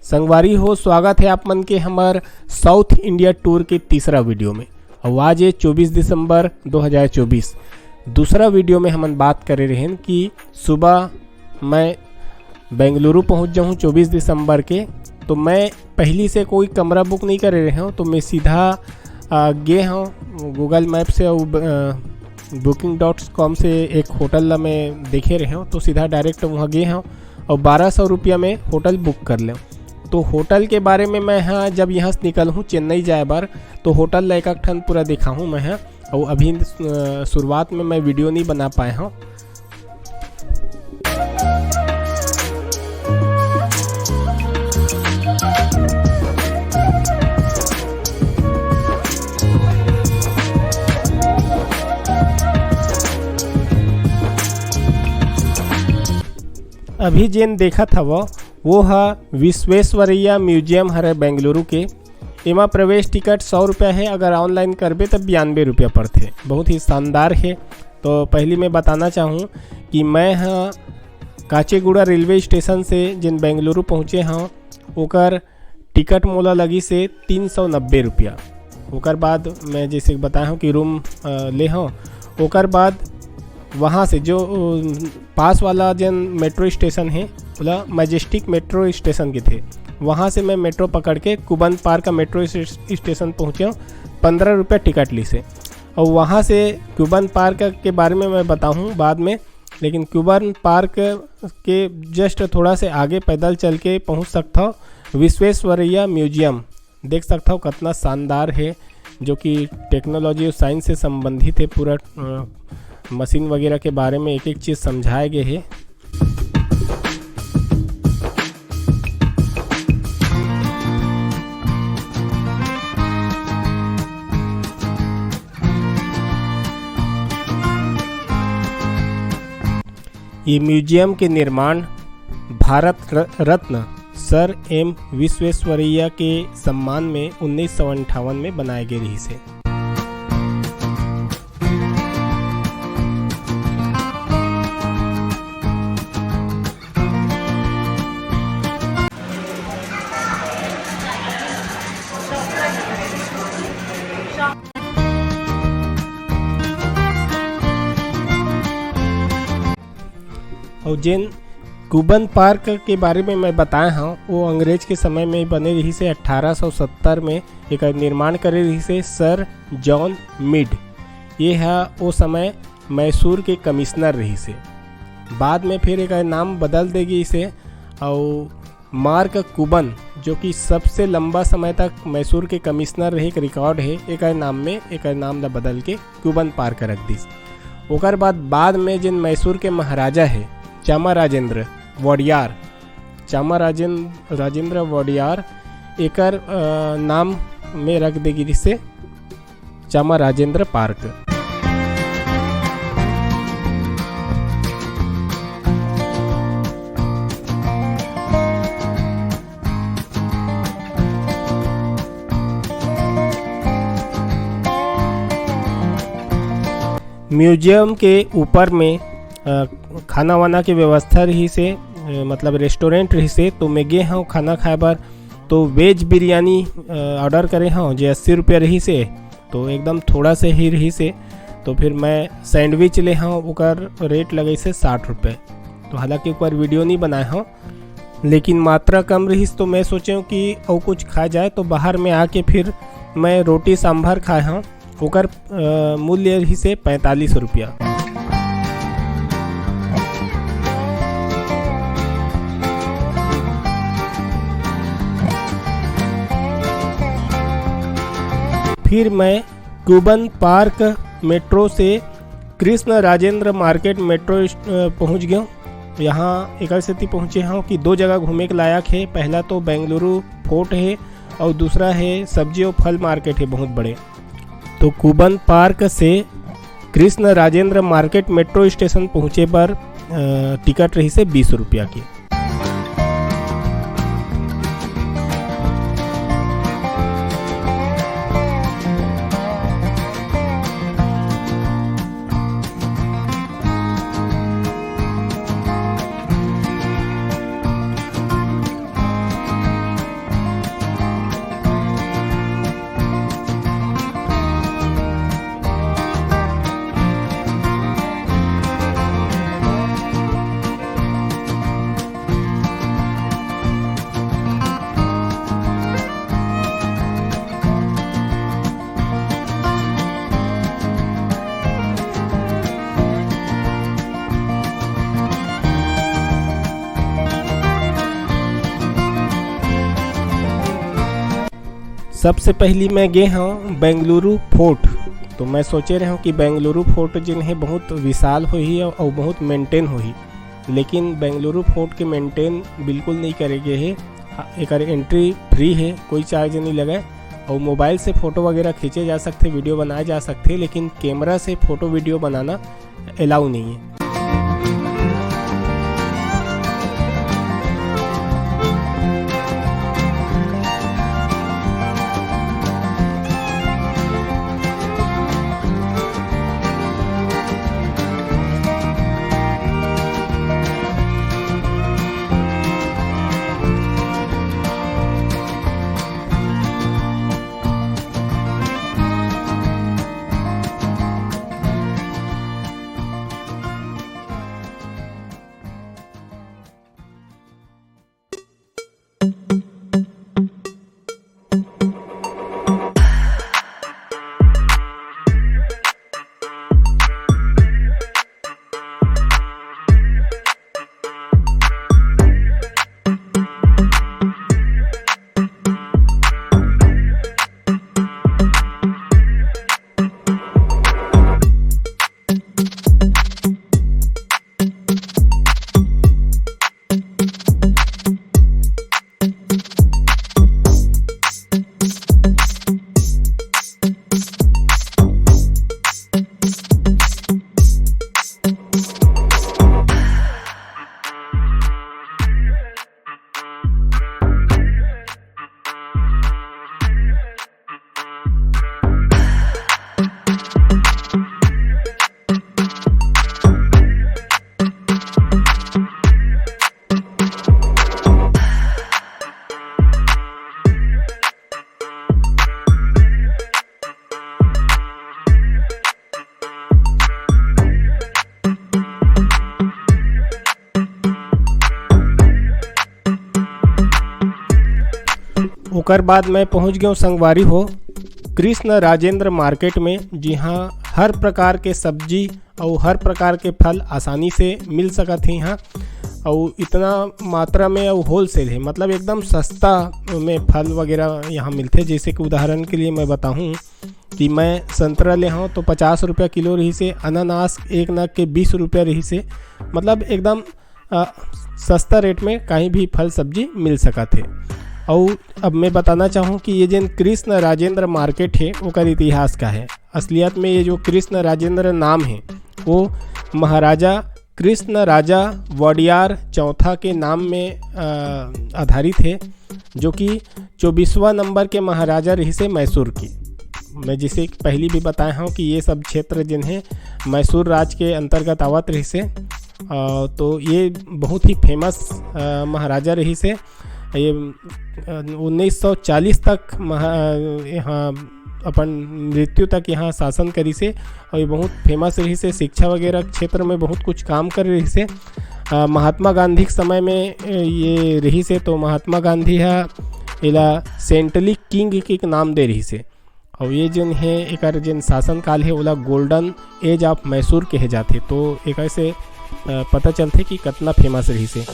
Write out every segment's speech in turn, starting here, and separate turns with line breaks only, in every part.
संगवारी हो, स्वागत है आप मन के हमार साउथ इंडिया टूर के तीसरा वीडियो में। और आज है 24 दिसंबर 2024। दूसरा वीडियो में हम बात करे रहे कि सुबह मैं बेंगलुरु पहुंच जाऊं 24 दिसंबर के। तो मैं पहली से कोई कमरा बुक नहीं करे रहे हूँ, तो मैं सीधा गए हूँ गूगल मैप से और booking.com से एक होटल ला मैं देखे रहे हूँ। तो सीधा डायरेक्ट वहाँ गए हूँ और 1200 रुपया में होटल बुक कर लें। तो होटल के बारे में मैं हाँ जब यहाँ से निकल हूँ चेन्नई जाए बार, तो होटल ला एक ठन पूरा देखा हूँ मैं हाँ। और अभी शुरुआत में मैं वीडियो नहीं बना पाया हूँ। अभी जेन देखा था वो है विश्वेश्वरैया म्यूजियम हरे बेंगलुरु के। एमा प्रवेश टिकट 100 रुपया है, अगर ऑनलाइन करबे तब 92 रुपया पड़ते। बहुत ही शानदार है। तो पहले मैं बताना चाहूँ कि मैं हाँ काचेगुड़ा रेलवे स्टेशन से जिन बेंगलुरु पहुँचे हाँ ओकर टिकट मोला लगी से 390 रुपया। ओकर बाद मैं जैसे बताया हूँ कि रूम ले हूँ। ओकर बाद वहाँ से जो पास वाला जन मेट्रो स्टेशन है बोला मैजेस्टिक मेट्रो स्टेशन के थे, वहाँ से मैं मेट्रो पकड़ के कुबन पार्क का मेट्रो स्टेशन पहुँचे हूँ। 15 रुपया टिकट ली से। और वहाँ से कुबन पार्क के बारे में मैं बताऊँ बाद में, लेकिन कुबन पार्क के जस्ट थोड़ा से आगे पैदल चल के पहुँच सकता हूँ विश्वेश्वरैया म्यूजियम। देख सकता हूँ कितना शानदार है, जो कि टेक्नोलॉजी और साइंस से संबंधित है। पूरा मशीन वगैरह के बारे में एक एक चीज़ समझाए गए हैं। ये म्यूजियम के निर्माण भारत रत्न सर एम विश्वेश्वरैया के सम्मान में 1958 में बनाए गए रही से। और जिन कुबन पार्क के बारे में मैं बताया हूँ वो अंग्रेज के समय में बने रही से 1870 में एक निर्माण करे रही से सर जॉन मिड। ये है वो समय मैसूर के कमिश्नर रही से। बाद में फिर एक नाम बदल देगी इसे और मार्क कुबन, जो कि सबसे लंबा समय तक मैसूर के कमिश्नर रहे, एक रिकॉर्ड है। एक नाम में एक नाम ला बदल के कुबन पार्क रख दी। ओकर बाद में जिन मैसूर के महाराजा है चामराजेंद्र वोडियार, राजेंद्र वोडियार एकर नाम में रख देगी जिससे चामराजेंद्र पार्क। म्यूजियम के ऊपर में खाना वाना की व्यवस्था रही से, मतलब रेस्टोरेंट रही से। तो मैं गए हाँ खाना खाए बार, तो वेज बिरयानी ऑर्डर करे हाँ जो 80 रुपया रही से, तो एकदम थोड़ा से ही रही से। तो फिर मैं सैंडविच ले हाँ ओकर रेट लगे से 60 रुपये। तो हालांकि एक बार वीडियो नहीं बनाए हाँ, लेकिन मात्रा कम रही तो मैं सोचे हूँ कि और कुछ खा जाए। तो बाहर में आके फिर मैं रोटी सांभर खाए हाँ, ओकर मूल्य रही से 45 रुपया। फिर मैं कुबन पार्क मेट्रो से कृष्ण राजेंद्र मार्केट मेट्रो पहुंच गया। यहाँ एक स्थिति पहुँचे हूँ कि 2 जगह घूमने के लायक है। पहला तो बेंगलुरु फोर्ट है और दूसरा है सब्जी और फल मार्केट है बहुत बड़े। तो कुबन पार्क से Krishna Rajendra market metro station पहुँचे पर टिकट रही से 20 रुपया की। सबसे पहली मैं गए हूँ बेंगलुरु फोर्ट। तो मैं सोचे रहा हूँ कि बेंगलुरु फोर्ट जिन है बहुत विशाल होही और बहुत मेंटेन होही, लेकिन बेंगलुरु फोर्ट के मेंटेन बिल्कुल नहीं करेंगे है। एक एंट्री फ्री है, कोई चार्ज नहीं लगा और मोबाइल से फ़ोटो वगैरह खींचे जा सकते, वीडियो बनाए जा सकते, लेकिन कैमरा से फ़ोटो वीडियो बनाना अलाउ नहीं है। ओकर बाद मैं पहुंच गया संगवारी हो कृष्ण राजेंद्र मार्केट में, जी हाँ हर प्रकार के सब्जी और हर प्रकार के फल आसानी से मिल सकत हैं यहाँ। और इतना मात्रा में और होल सेल है, मतलब एकदम सस्ता में फल वगैरह यहाँ मिलते। जैसे कि उदाहरण के लिए मैं बताऊँ कि मैं संतरा ले हूँ तो 50 रुपया किलो रही से, अनानास एक नग के 20 रुपया रही से, मतलब एकदम सस्ता रेट में कहीं भी फल सब्जी मिल सकत है। और अब मैं बताना चाहूँ कि ये जो कृष्ण राजेंद्र मार्केट है ओकर इतिहास का है। असलियत में ये जो कृष्ण राजेंद्र नाम है वो महाराजा कृष्ण राजा वडियार चौथा के नाम में आधारित है, जो कि 24वां नंबर के महाराजा रही से मैसूर की। मैं जिसे पहले भी बताया हूँ कि ये सब क्षेत्र जिन्हें मैसूर राज के अंतर्गत आवत रही से, तो ये बहुत ही फेमस महाराजा रही से। ये 1940 तक यहाँ अपन मृत्यु तक यहाँ शासन करी से, और ये बहुत फेमस रही से। शिक्षा वगैरह क्षेत्र में बहुत कुछ काम कर रही से। महात्मा गांधी के समय में ये रही से, तो महात्मा गांधी है इला सेंट्रली किंग के नाम दे रही से। और ये जिन है एक जिन शासन काल है ओला गोल्डन एज ऑफ मैसूर कहे जाते। तो एक ऐसे पता चलते कि कितना फेमस रही से।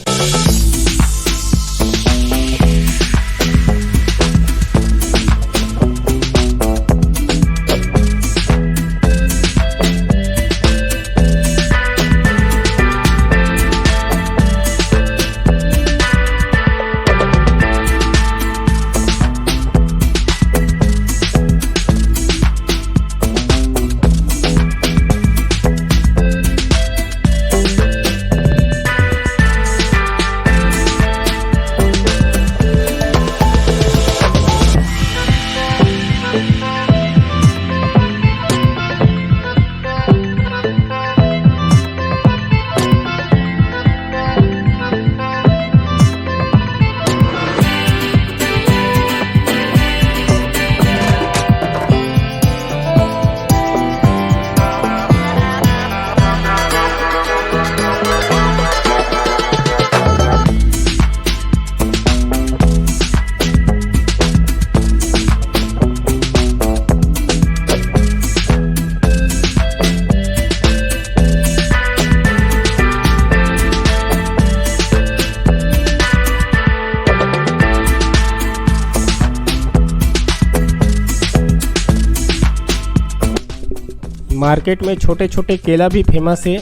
मार्केट में छोटे छोटे केला भी फेमस है।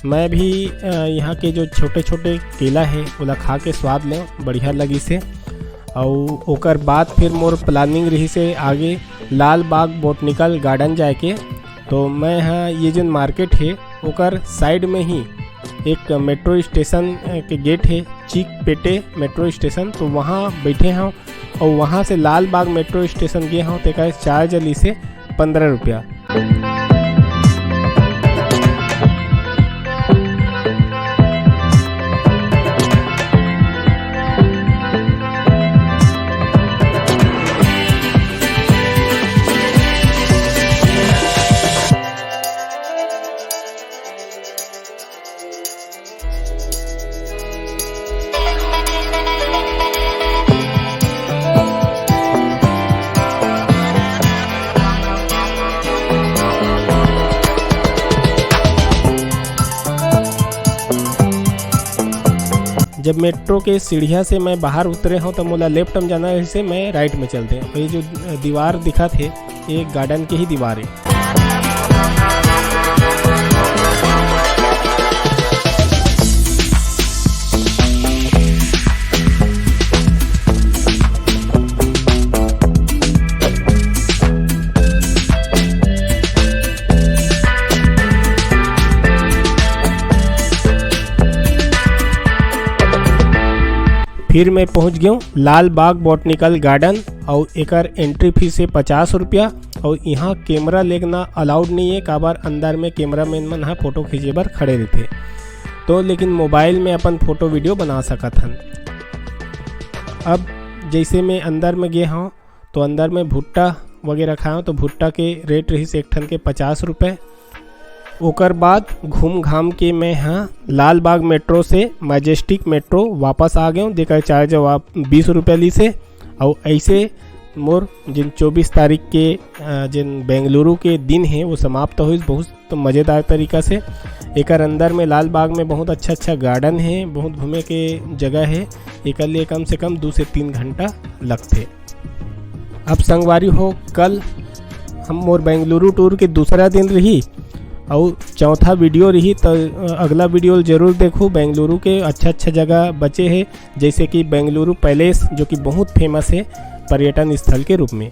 मैं भी यहाँ के जो छोटे छोटे केला है ओला खा के स्वाद लें, बढ़िया लगी से। और ओकर बाद फिर मोर प्लानिंग रही से आगे लाल बाग बोटनिकल गार्डन जाए के। तो मैं यहाँ ये जो मार्केट है ओकर साइड में ही एक मेट्रो स्टेशन के गेट है, चीकपेटे मेट्रो स्टेशन, तो वहाँ बैठे हूँ और वहाँ से लाल बाग मेट्रो स्टेशन गए हूँ। तो चार्ज ली से 15 रुपया। जब मेट्रो के सीढ़िया से मैं बाहर उतरे हूँ तो मोला लेफ्ट में जाना है, से मैं राइट में चलते हैं। ये जो दीवार दिखा थे ये गार्डन की ही दीवार है। फिर मैं पहुंच गया हूँ लाल बाग बॉटनिकल गार्डन और एकर एंट्री फीस है 50 रुपया। और यहाँ कैमरा लेना अलाउड नहीं है, काबर अंदर में कैमरा मैन मन हाँ फोटो खींचे बर खड़े रहते। तो लेकिन मोबाइल में अपन फोटो वीडियो बना सकत हन। अब जैसे मैं अंदर में गया हूँ तो अंदर में भुट्टा वगैरह खाऊँ, तो भुट्टा के रेट रही से एक ठन के 50 रुपये। ओकर बाद घूम घाम के मैं हाँ लाल बाग मेट्रो से मैजेस्टिक मेट्रो वापस आ गया हूँ। देकर चार्ज 20 रुपये ली से। और ऐसे मोर जिन 24 तारीख के जिन बेंगलुरु के दिन है वो समाप्त हुई बहुत तो मज़ेदार तरीक़ा से। एकर अंदर में लाल बाग में बहुत अच्छा गार्डन है, बहुत घूमे के जगह है। एक लिए कम से कम 2 से 3 घंटा लगते। अब संगवारी हो कल हम मोर बेंगलुरु टूर के दूसरा दिन रही और चौथा वीडियो रही। तो अगला वीडियो ज़रूर देखो। बेंगलुरु के अच्छा जगह बचे हैं, जैसे कि बेंगलुरु पैलेस जो कि बहुत फेमस है पर्यटन स्थल के रूप में।